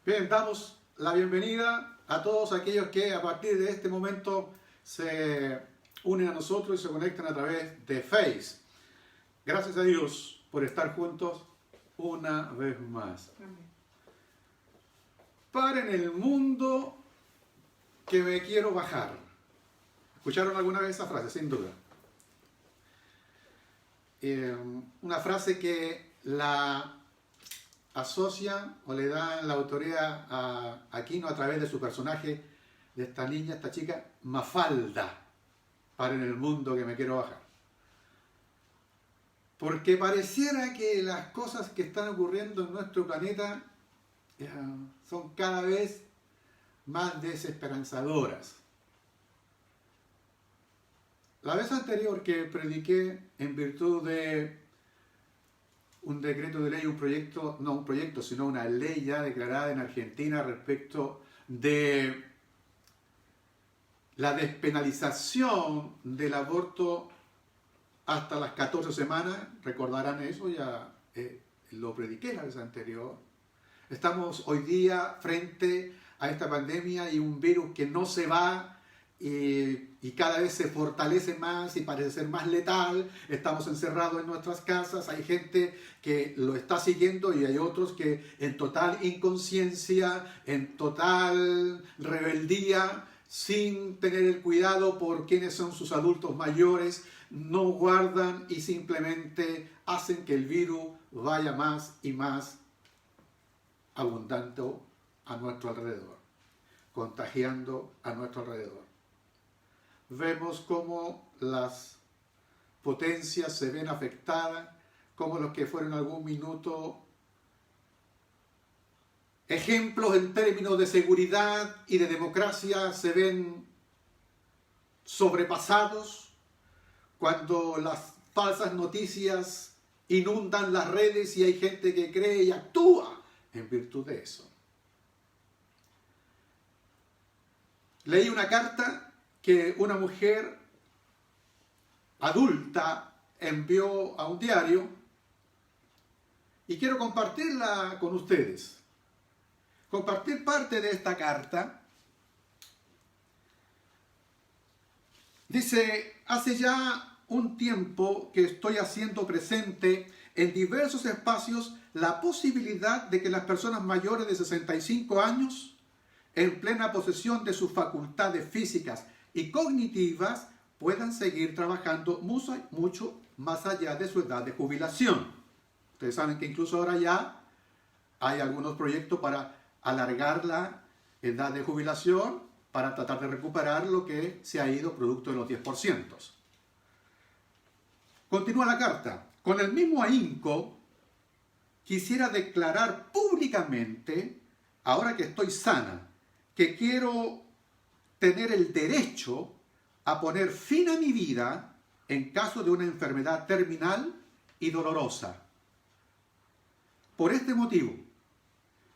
Bien, damos la bienvenida a todos aquellos que a partir de este momento se unen a nosotros y se conectan a través de Face. Gracias a Dios por estar juntos una vez más. Amén. Paren el mundo que me quiero bajar. ¿Escucharon alguna vez esa frase? Sin duda. Una frase que la asocia o le da la autoría a Aquino a través de su personaje, de esta niña, esta chica, Mafalda. Paren el mundo que me quiero bajar. Porque pareciera que las cosas que están ocurriendo en nuestro planeta son cada vez más desesperanzadoras. La vez anterior que prediqué en virtud de un decreto de ley, un proyecto, no un proyecto, sino una ley ya declarada en Argentina respecto de la despenalización del aborto hasta las 14 semanas, recordarán eso, ya lo prediqué la vez anterior. Estamos hoy día frente a esta pandemia y un virus que no se va y cada vez se fortalece más y parece ser más letal. Estamos encerrados en nuestras casas, hay gente que lo está siguiendo y hay otros que en total inconsciencia, en total rebeldía, sin tener el cuidado por quiénes son sus adultos mayores, no guardan y simplemente hacen que el virus vaya más y más abundando a nuestro alrededor, contagiando a nuestro alrededor. Vemos cómo las potencias se ven afectadas, cómo los que fueron algún minuto ejemplos en términos de seguridad y de democracia se ven sobrepasados, cuando las falsas noticias inundan las redes y hay gente que cree y actúa en virtud de eso. Leí una carta que una mujer adulta envió a un diario y quiero compartirla con ustedes. Compartir parte de esta carta. Dice: hace ya un tiempo que estoy haciendo presente en diversos espacios la posibilidad de que las personas mayores de 65 años, en plena posesión de sus facultades físicas y cognitivas, puedan seguir trabajando mucho más allá de su edad de jubilación. Ustedes saben que incluso ahora ya hay algunos proyectos para alargar la edad de jubilación para tratar de recuperar lo que se ha ido producto de los 10%. Continúa la carta. Con el mismo ahínco, quisiera declarar públicamente, ahora que estoy sana, que quiero tener el derecho a poner fin a mi vida en caso de una enfermedad terminal y dolorosa. Por este motivo,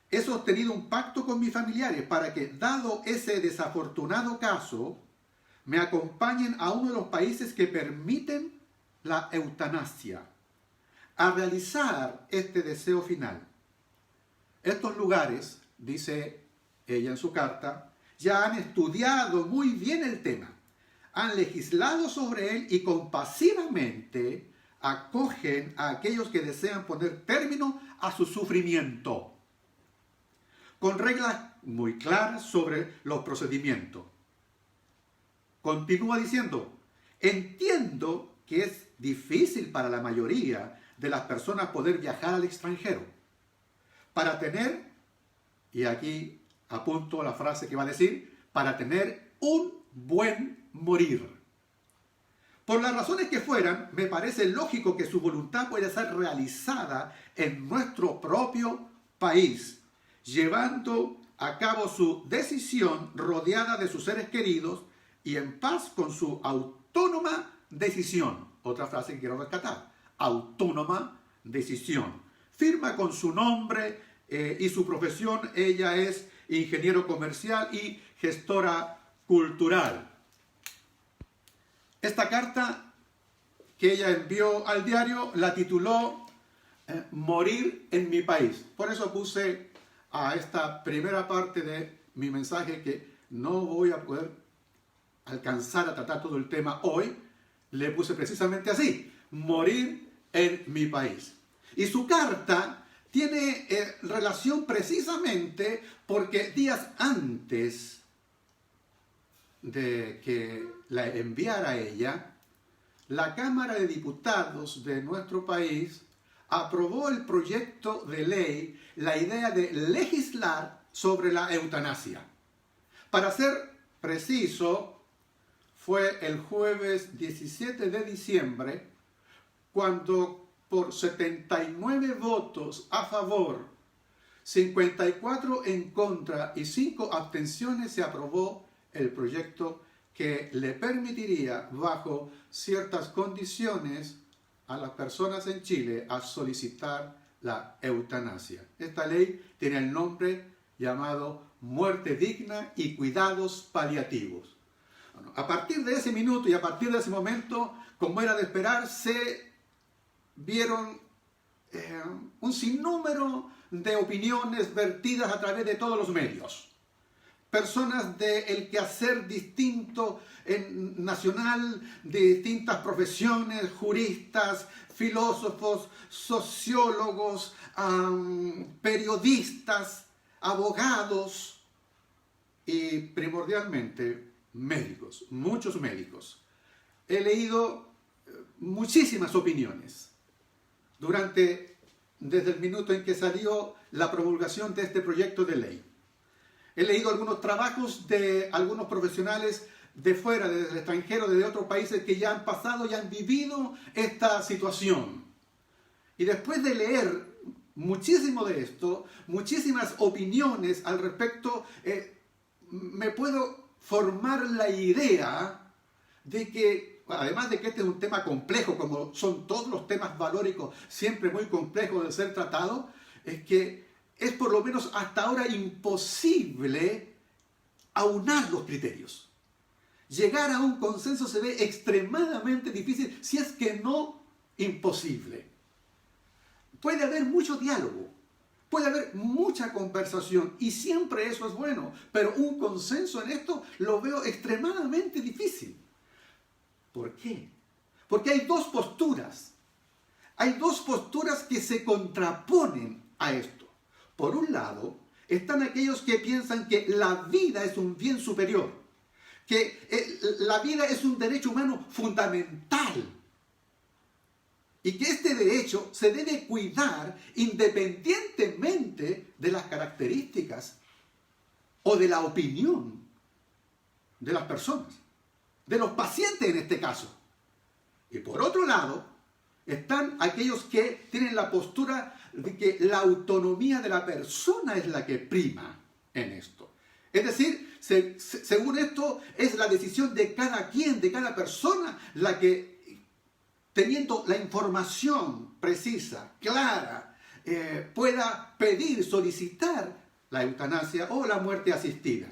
he sostenido un pacto con mis familiares para que, dado ese desafortunado caso, me acompañen a uno de los países que permiten la eutanasia, a realizar este deseo final. Estos lugares, dice ella en su carta, ya han estudiado muy bien el tema, han legislado sobre él y compasivamente acogen a aquellos que desean poner término a su sufrimiento, con reglas muy claras sobre los procedimientos. Continúa diciendo: entiendo que es difícil para la mayoría de las personas poder viajar al extranjero para tener, y aquí apunto la frase que va a decir, para tener un buen morir. Por las razones que fueran, me parece lógico que su voluntad pueda ser realizada en nuestro propio país, llevando a cabo su decisión rodeada de sus seres queridos y en paz con su autónoma decisión. Otra frase que quiero rescatar: autónoma decisión. Firma con su nombre y su profesión. Ella es ingeniero comercial y gestora cultural. Esta carta que ella envió al diario la tituló Morir en mi país. Por eso puse a esta primera parte de mi mensaje, que no voy a poder alcanzar a tratar todo el tema hoy, le puse precisamente así: morir en mi país. Y su carta tiene relación precisamente porque días antes de que la enviara ella, la Cámara de Diputados de nuestro país aprobó el proyecto de ley, la idea de legislar sobre la eutanasia. Para ser preciso, fue el jueves 17 de diciembre cuando por 79 votos a favor, 54 en contra y 5 abstenciones se aprobó el proyecto que le permitiría, bajo ciertas condiciones, a las personas en Chile a solicitar la eutanasia. Esta ley tiene el nombre llamado Muerte Digna y Cuidados Paliativos. Bueno, a partir de ese minuto y a partir de ese momento, como era de esperar, se vieron un sinnúmero de opiniones vertidas a través de todos los medios. Personas del quehacer distinto nacional, de distintas profesiones, juristas, filósofos, sociólogos, periodistas, abogados y primordialmente médicos, muchos médicos. He leído muchísimas opiniones desde el minuto en que salió la promulgación de este proyecto de ley. He leído algunos trabajos de algunos profesionales de fuera, desde el extranjero, de otros países que ya han pasado y han vivido esta situación. Y después de leer muchísimo de esto, muchísimas opiniones al respecto, me puedo formar la idea de que, además de que este es un tema complejo, como son todos los temas valóricos, siempre muy complejos de ser tratados, es que es por lo menos hasta ahora imposible aunar los criterios. Llegar a un consenso se ve extremadamente difícil, si es que no imposible. Puede haber mucho diálogo, puede haber mucha conversación y siempre eso es bueno, pero un consenso en esto lo veo extremadamente difícil. ¿Por qué? Porque hay dos posturas. Hay dos posturas que se contraponen a esto. Por un lado, están aquellos que piensan que la vida es un bien superior, que la vida es un derecho humano fundamental y que este derecho se debe cuidar independientemente de las características o de la opinión de las personas, de los pacientes en este caso. Y por otro lado, están aquellos que tienen la postura de que la autonomía de la persona es la que prima en esto. Es decir, según esto, es la decisión de cada quien, de cada persona, la que, teniendo la información precisa, clara, pueda pedir, solicitar la eutanasia o la muerte asistida.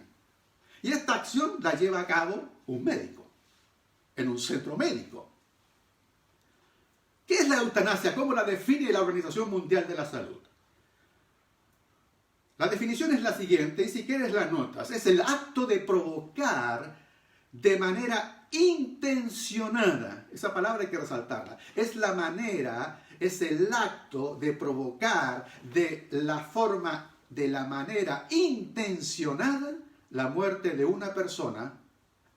Y esta acción la lleva a cabo un médico, en un centro médico. ¿Qué es la eutanasia? ¿Cómo la define la Organización Mundial de la Salud? La definición es la siguiente, y si quieres la notas. Es el acto de provocar de manera intencionada. Esa palabra hay que resaltarla. Es la manera, es el acto de provocar de la manera intencionada la muerte de una persona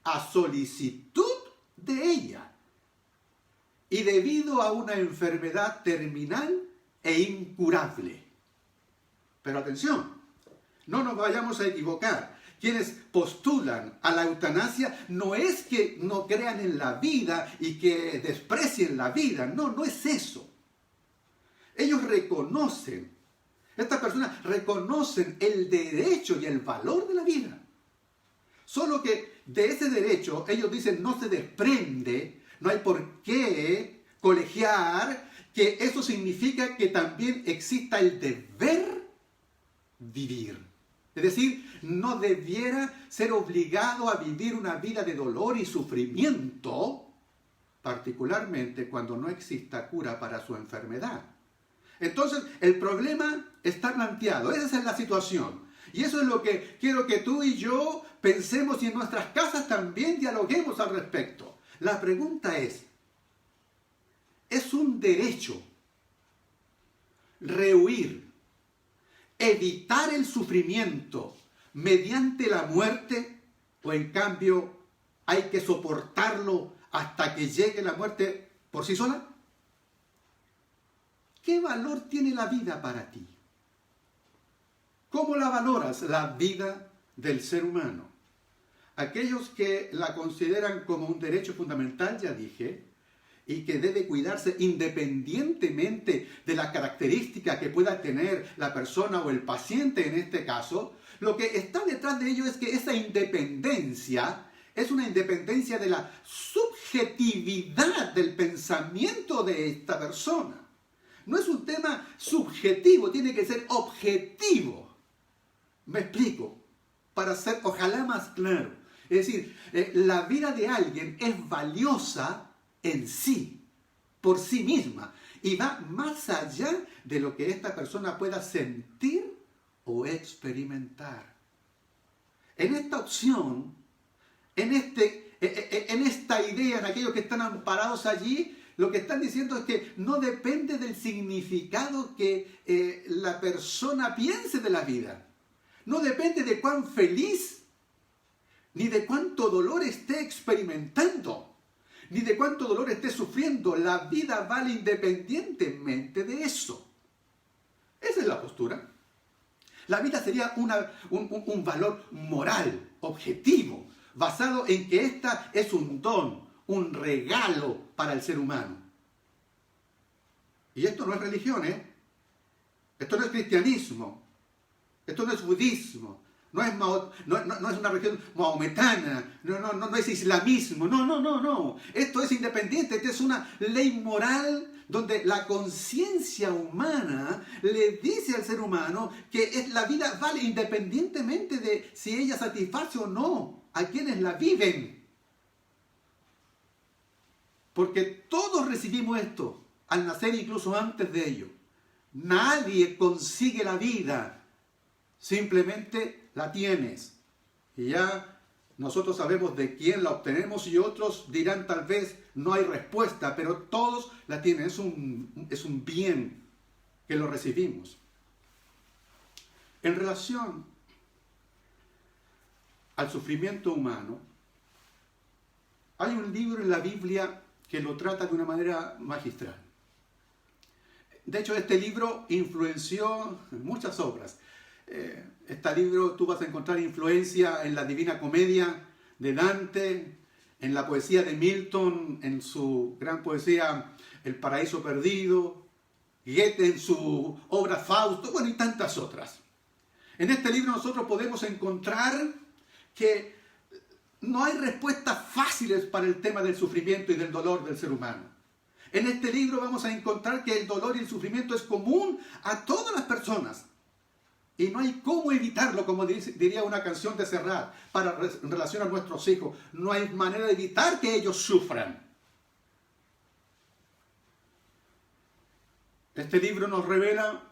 a solicitud de ella. Y debido a una enfermedad terminal e incurable. Pero atención, no nos vayamos a equivocar. Quienes postulan a la eutanasia no es que no crean en la vida y que desprecien la vida. No, no es eso. Ellos reconocen, estas personas reconocen el derecho y el valor de la vida. Solo que de ese derecho, ellos dicen, no se desprende. No hay por qué colegiar que eso significa que también exista el deber vivir. Es decir, no debiera ser obligado a vivir una vida de dolor y sufrimiento, particularmente cuando no exista cura para su enfermedad. Entonces, el problema está planteado. Esa es la situación. Y eso es lo que quiero que tú y yo pensemos y en nuestras casas también dialoguemos al respecto. La pregunta ¿es un derecho rehuir, evitar el sufrimiento mediante la muerte, o en cambio hay que soportarlo hasta que llegue la muerte por sí sola? ¿Qué valor tiene la vida para ti? ¿Cómo la valoras, la vida del ser humano? Aquellos que la consideran como un derecho fundamental, ya dije, y que debe cuidarse independientemente de la característica que pueda tener la persona o el paciente en este caso, lo que está detrás de ello es que esa independencia es una independencia de la subjetividad del pensamiento de esta persona. No es un tema subjetivo, tiene que ser objetivo. Me explico, para ser ojalá más claro. Es decir, la vida de alguien es valiosa en sí, por sí misma, y va más allá de lo que esta persona pueda sentir o experimentar. En esta opción, en esta idea, en aquellos que están amparados allí, lo que están diciendo es que no depende del significado que la persona piense de la vida. No depende de cuán feliz, ni de cuánto dolor esté experimentando, ni de cuánto dolor esté sufriendo. La vida vale independientemente de eso. Esa es la postura. La vida sería un valor moral, objetivo, basado en que esta es un don, un regalo para el ser humano. Y esto no es religión, Esto no es cristianismo, esto no es budismo, no es una religión maometana, no es islamismo, no. Esto es independiente, esta es una ley moral donde la conciencia humana le dice al ser humano que la vida vale independientemente de si ella satisface o no a quienes la viven. Porque todos recibimos esto al nacer, incluso antes de ello. Nadie consigue la vida, simplemente la tienes. Y ya nosotros sabemos de quién la obtenemos y otros dirán tal vez no hay respuesta, pero todos la tienen. Es un bien que lo recibimos. En relación al sufrimiento humano, hay un libro en la Biblia que lo trata de una manera magistral. De hecho, este libro influenció muchas obras. Este libro tú vas a encontrar influencia en la Divina Comedia de Dante, en la poesía de Milton, en su gran poesía El Paraíso Perdido, Goethe en su obra Fausto, bueno, y tantas otras. En este libro nosotros podemos encontrar que no hay respuestas fáciles para el tema del sufrimiento y del dolor del ser humano. En este libro vamos a encontrar que el dolor y el sufrimiento es común a todas las personas. Y no hay cómo evitarlo, como diría una canción de Serrat, en relación a nuestros hijos. No hay manera de evitar que ellos sufran. Este libro nos revela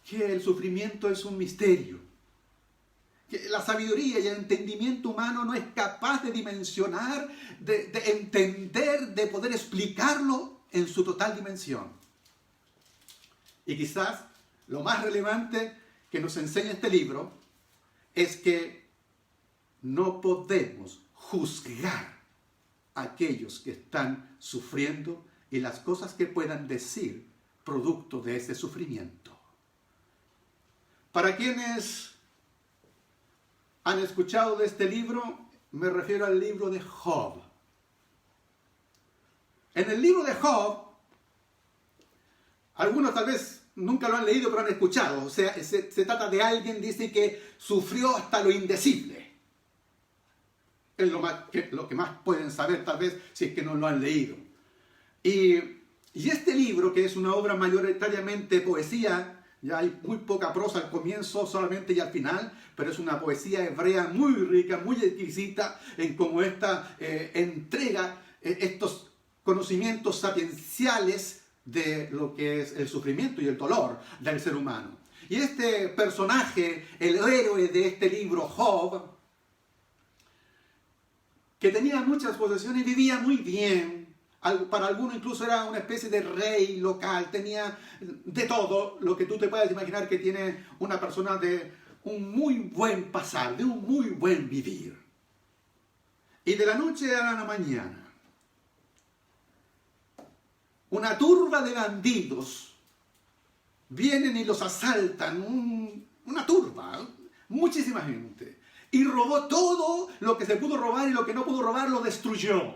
que el sufrimiento es un misterio. Que la sabiduría y el entendimiento humano no es capaz de dimensionar, de entender, de poder explicarlo en su total dimensión. Y quizás lo más relevante que nos enseña este libro es que no podemos juzgar a aquellos que están sufriendo y las cosas que puedan decir producto de ese sufrimiento. Para quienes han escuchado de este libro, me refiero al libro de Job. En el libro de Job, algunos tal vez nunca lo han leído, pero han escuchado. O sea, se trata de alguien, dice, que sufrió hasta lo indecible. Es lo que más pueden saber, tal vez, si es que no lo han leído. Y este libro, que es una obra mayoritariamente poesía, ya hay muy poca prosa al comienzo solamente y al final, pero es una poesía hebrea muy rica, muy exquisita, en cómo esta entrega estos conocimientos sapienciales de lo que es el sufrimiento y el dolor del ser humano. Y este personaje, el héroe de este libro, Job, que tenía muchas posesiones, vivía muy bien. Para algunos incluso era una especie de rey local, tenía de todo lo que tú te puedas imaginar que tiene una persona de un muy buen pasar, de un muy buen vivir. Y de la noche a la mañana, una turba de bandidos vienen y los asaltan, una turba, muchísima gente, y robó todo lo que se pudo robar y lo que no pudo robar lo destruyó.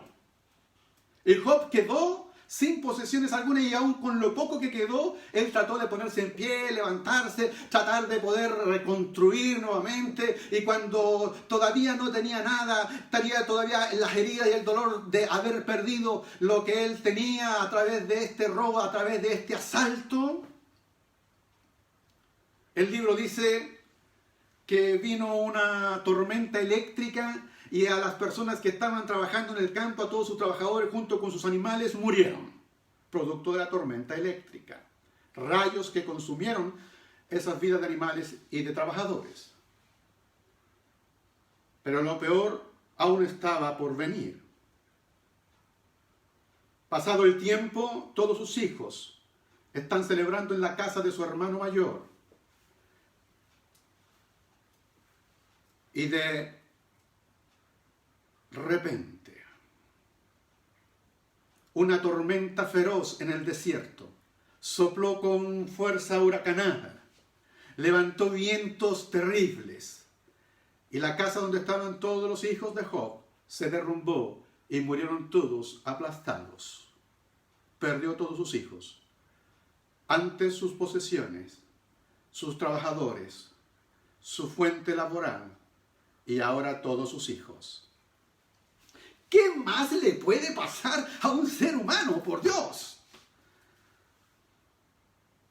Y Job quedó sin posesiones alguna y aún con lo poco que quedó, él trató de ponerse en pie, levantarse, tratar de poder reconstruir nuevamente, y cuando todavía no tenía nada, tenía todavía las heridas y el dolor de haber perdido lo que él tenía a través de este robo, a través de este asalto. El libro dice que vino una tormenta eléctrica y a las personas que estaban trabajando en el campo, a todos sus trabajadores junto con sus animales, murieron, producto de la tormenta eléctrica. Rayos que consumieron esas vidas de animales y de trabajadores. Pero lo peor aún estaba por venir. Pasado el tiempo, todos sus hijos están celebrando en la casa de su hermano mayor. Y de repente, una tormenta feroz en el desierto sopló con fuerza huracanada, levantó vientos terribles, y la casa donde estaban todos los hijos de Job se derrumbó y murieron todos aplastados. Perdió todos sus hijos, antes sus posesiones, sus trabajadores, su fuente laboral, y ahora todos sus hijos. ¿Qué más le puede pasar a un ser humano, por Dios?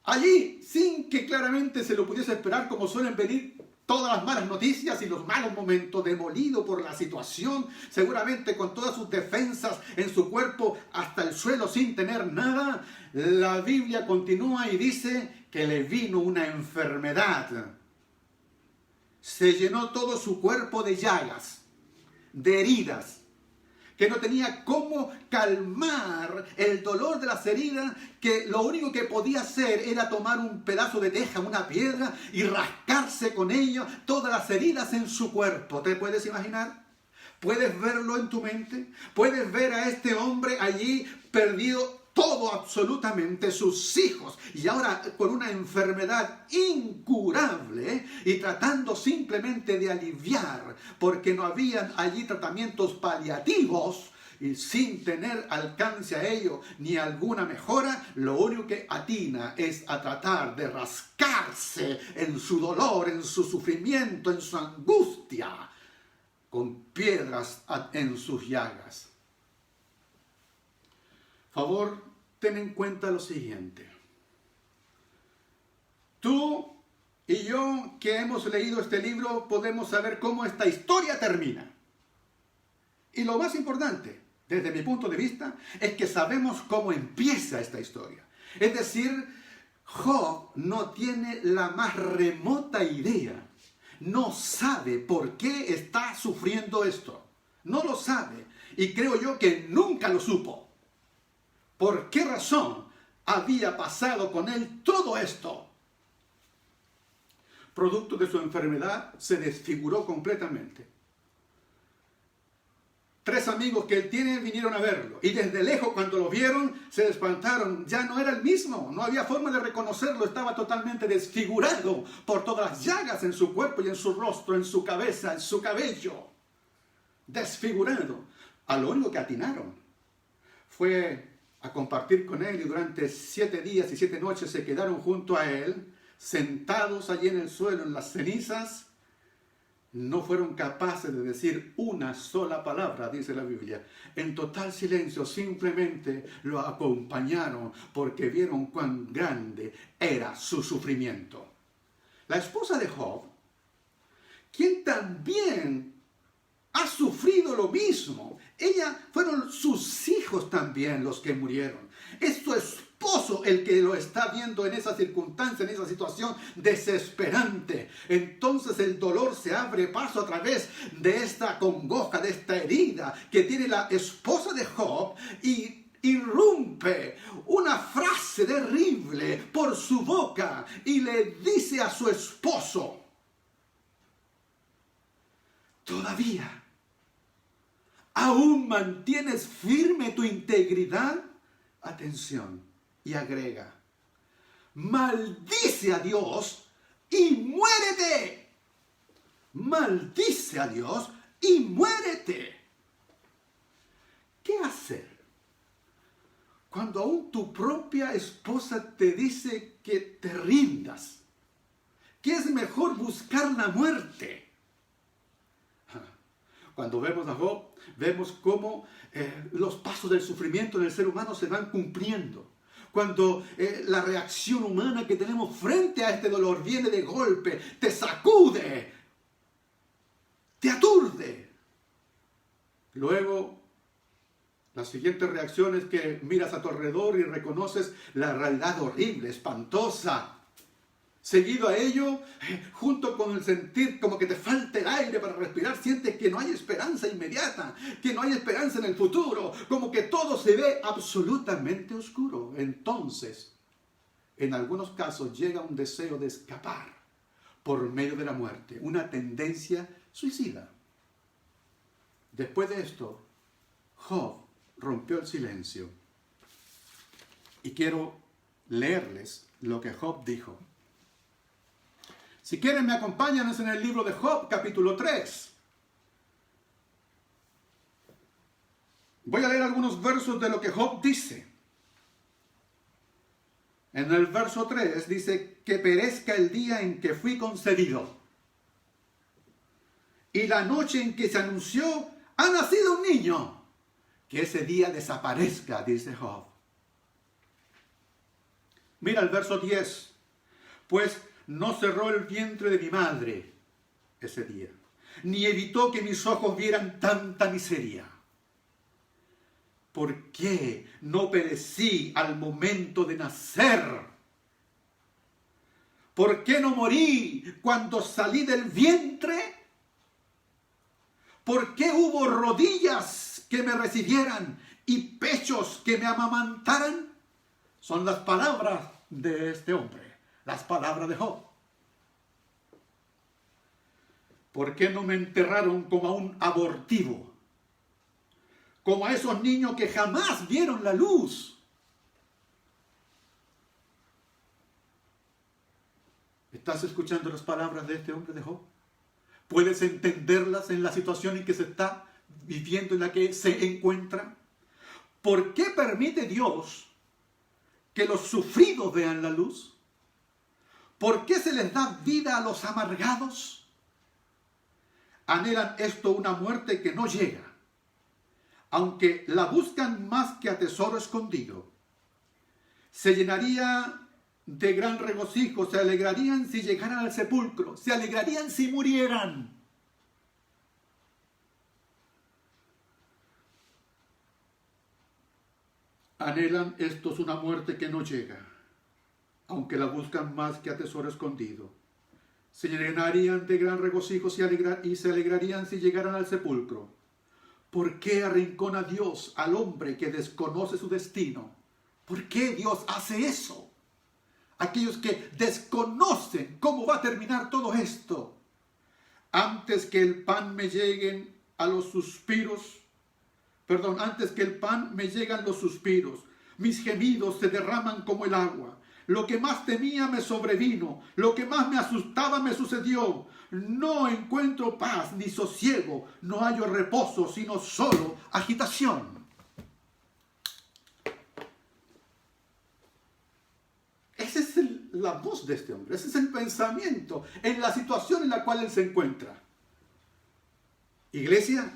Allí, sin que claramente se lo pudiese esperar, como suelen venir todas las malas noticias y los malos momentos, demolido por la situación, seguramente con todas sus defensas en su cuerpo hasta el suelo sin tener nada, la Biblia continúa y dice que le vino una enfermedad. Se llenó todo su cuerpo de llagas, de heridas, que no tenía cómo calmar el dolor de las heridas, que lo único que podía hacer era tomar un pedazo de teja, una piedra, y rascarse con ello todas las heridas en su cuerpo. ¿Te puedes imaginar? ¿Puedes verlo en tu mente? ¿Puedes ver a este hombre allí perdido todo, absolutamente, sus hijos, y ahora con una enfermedad incurable, y tratando simplemente de aliviar, porque no habían allí tratamientos paliativos, y sin tener alcance a ello ni alguna mejora, lo único que atina es a tratar de rascarse en su dolor, en su sufrimiento, en su angustia, con piedras en sus llagas. Favor, ten en cuenta lo siguiente. Tú y yo, que hemos leído este libro, podemos saber cómo esta historia termina. Y lo más importante, desde mi punto de vista, es que sabemos cómo empieza esta historia. Es decir, Job no tiene la más remota idea. No sabe por qué está sufriendo esto. No lo sabe. Y creo yo que nunca lo supo. ¿Por qué razón había pasado con él todo esto? Producto de su enfermedad, se desfiguró completamente. 3 amigos que él tiene vinieron a verlo, y desde lejos, cuando lo vieron, se espantaron. Ya no era el mismo, no había forma de reconocerlo, estaba totalmente desfigurado por todas las llagas en su cuerpo y en su rostro, en su cabeza, en su cabello. Desfigurado. A lo único que atinaron fue a compartir con él, y durante 7 días y 7 noches se quedaron junto a él, sentados allí en el suelo, en las cenizas. No fueron capaces de decir una sola palabra, dice la Biblia. En total silencio, simplemente lo acompañaron porque vieron cuán grande era su sufrimiento. La esposa de Job, quien también ha sufrido lo mismo, fueron sus hijos también los que murieron. Es su esposo el que lo está viendo en esa circunstancia, en esa situación desesperante. Entonces el dolor se abre paso a través de esta congoja, de esta herida que tiene la esposa de Job, y irrumpe una frase terrible por su boca y le dice a su esposo: ¿todavía aún mantienes firme tu integridad? Atención, y agrega: maldice a Dios y muérete. Maldice a Dios y muérete. ¿Qué hacer cuando aún tu propia esposa te dice que te rindas, que es mejor buscar la muerte? Cuando vemos a Job, vemos cómo los pasos del sufrimiento en el ser humano se van cumpliendo. Cuando la reacción humana que tenemos frente a este dolor viene de golpe, te sacude, te aturde. Luego, la siguiente reacción es que miras a tu alrededor y reconoces la realidad horrible, espantosa. Seguido a ello, junto con el sentir como que te falta el aire para respirar, sientes que no hay esperanza inmediata, que no hay esperanza en el futuro, como que todo se ve absolutamente oscuro. Entonces, en algunos casos llega un deseo de escapar por medio de la muerte, una tendencia suicida. Después de esto, Job rompió el silencio. Y quiero leerles lo que Job dijo. Si quieren, me acompañan en el libro de Job, capítulo 3. Voy a leer algunos versos de lo que Job dice. En el verso 3 dice: que perezca el día en que fui concebido, y la noche en que se anunció, ha nacido un niño. Que ese día desaparezca, dice Job. Mira el verso 10. Pues no cerró el vientre de mi madre ese día, ni evitó que mis ojos vieran tanta miseria. ¿Por qué no perecí al momento de nacer? ¿Por qué no morí cuando salí del vientre? ¿Por qué hubo rodillas que me recibieran y pechos que me amamantaran? Son las palabras de este hombre, las palabras de Job. ¿Por qué no me enterraron como a un abortivo? Como a esos niños que jamás vieron la luz. ¿Estás escuchando las palabras de este hombre de Job? ¿Puedes entenderlas en la situación en que se está viviendo, en la que se encuentra? ¿Por qué permite Dios que los sufridos vean la luz? ¿Por qué se les da vida a los amargados? Anhelan esto, una muerte que no llega, aunque la buscan más que a tesoro escondido. Se llenaría de gran regocijo, se alegrarían si llegaran al sepulcro, se alegrarían si murieran. Anhelan estos una muerte que no llega, aunque la buscan más que a tesoro escondido. Se llenarían de gran regocijo y se alegrarían si llegaran al sepulcro. ¿Por qué arrincona Dios al hombre que desconoce su destino? ¿Por qué Dios hace eso? Aquellos que desconocen cómo va a terminar todo esto. Antes que el pan me lleguen a los suspiros, antes que el pan me llegan los suspiros, mis gemidos se derraman como el agua. Lo que más temía me sobrevino, lo que más me asustaba me sucedió. No encuentro paz ni sosiego, no hallo reposo, sino solo agitación. Esa es la voz de este hombre, ese es el pensamiento en la situación en la cual él se encuentra. Iglesia,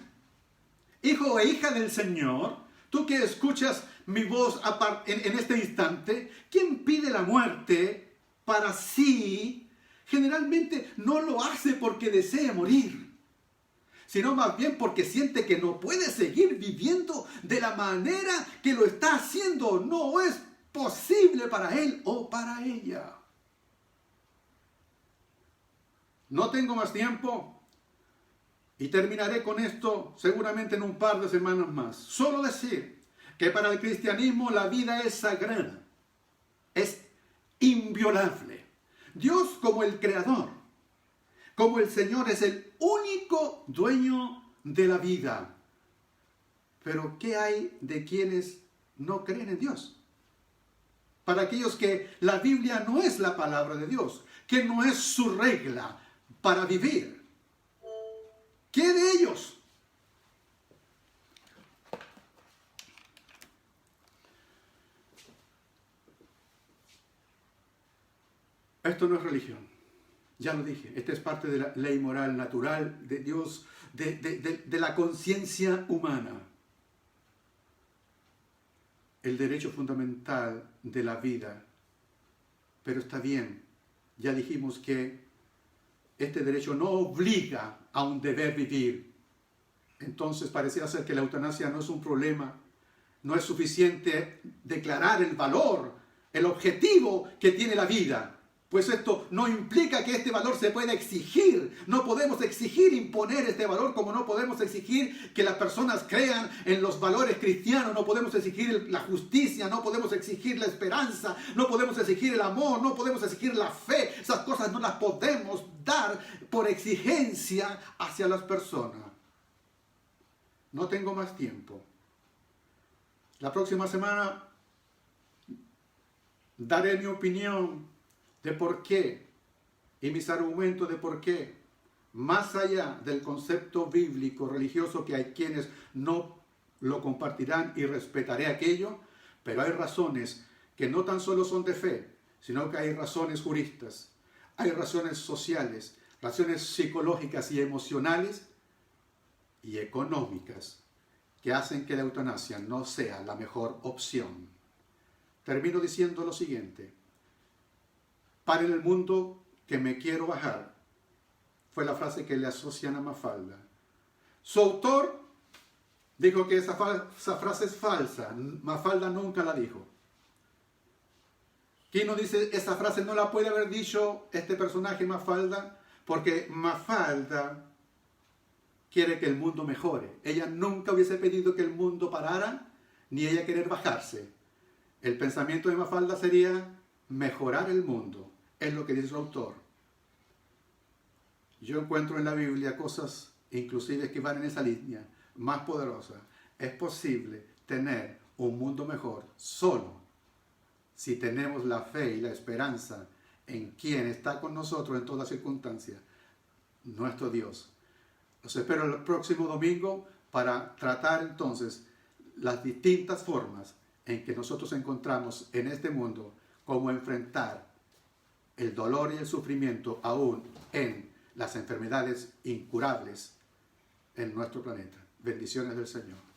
hijo e hija del Señor, tú que escuchas mi voz en este instante, quien pide la muerte para sí, generalmente no lo hace porque desee morir, sino más bien porque siente que no puede seguir viviendo de la manera que lo está haciendo. No es posible para él o para ella. No tengo más tiempo y terminaré con esto seguramente en un par de semanas más. Solo decir que para el cristianismo la vida es sagrada, es inviolable. Dios como el creador, como el Señor, es el único dueño de la vida. Pero ¿qué hay de quienes no creen en Dios? Para aquellos que la Biblia no es la palabra de Dios, que no es su regla para vivir. ¿Qué de ellos? Esto no es religión. Ya lo dije, esta es parte de la ley moral natural de Dios, de la conciencia humana. El derecho fundamental de la vida. Pero está bien, ya dijimos que este derecho no obliga a un deber vivir. Entonces pareciera ser que la eutanasia no es un problema. No es suficiente declarar el valor, el objetivo que tiene la vida. Pues esto no implica que este valor se pueda exigir. No podemos exigir imponer este valor, como no podemos exigir que las personas crean en los valores cristianos. No podemos exigir la justicia, no podemos exigir la esperanza, no podemos exigir el amor, no podemos exigir la fe. Esas cosas no las podemos dar por exigencia hacia las personas. No tengo más tiempo. La próxima semana daré mi opinión de por qué y mis argumentos de por qué, más allá del concepto bíblico religioso, que hay quienes no lo compartirán y respetaré aquello, pero hay razones que no tan solo son de fe, sino que hay razones juristas, hay razones sociales, razones psicológicas y emocionales y económicas que hacen que la eutanasia no sea la mejor opción. Termino diciendo lo siguiente. Para el mundo que me quiero bajar, fue la frase que le asocian a Mafalda. Su autor dijo que esa frase es falsa. Mafalda nunca la dijo. Quino dice, esa frase no la puede haber dicho este personaje Mafalda, porque Mafalda quiere que el mundo mejore. Ella nunca hubiese pedido que el mundo parara, ni ella querer bajarse. El pensamiento de Mafalda sería mejorar el mundo. Es lo que dice su autor. Yo encuentro en la Biblia cosas, inclusive que van en esa línea, más poderosas. Es posible tener un mundo mejor solo si tenemos la fe y la esperanza en quien está con nosotros en todas circunstancias, nuestro Dios. Los espero el próximo domingo para tratar entonces las distintas formas en que nosotros encontramos en este mundo cómo enfrentar el dolor y el sufrimiento aún en las enfermedades incurables en nuestro planeta. Bendiciones del Señor.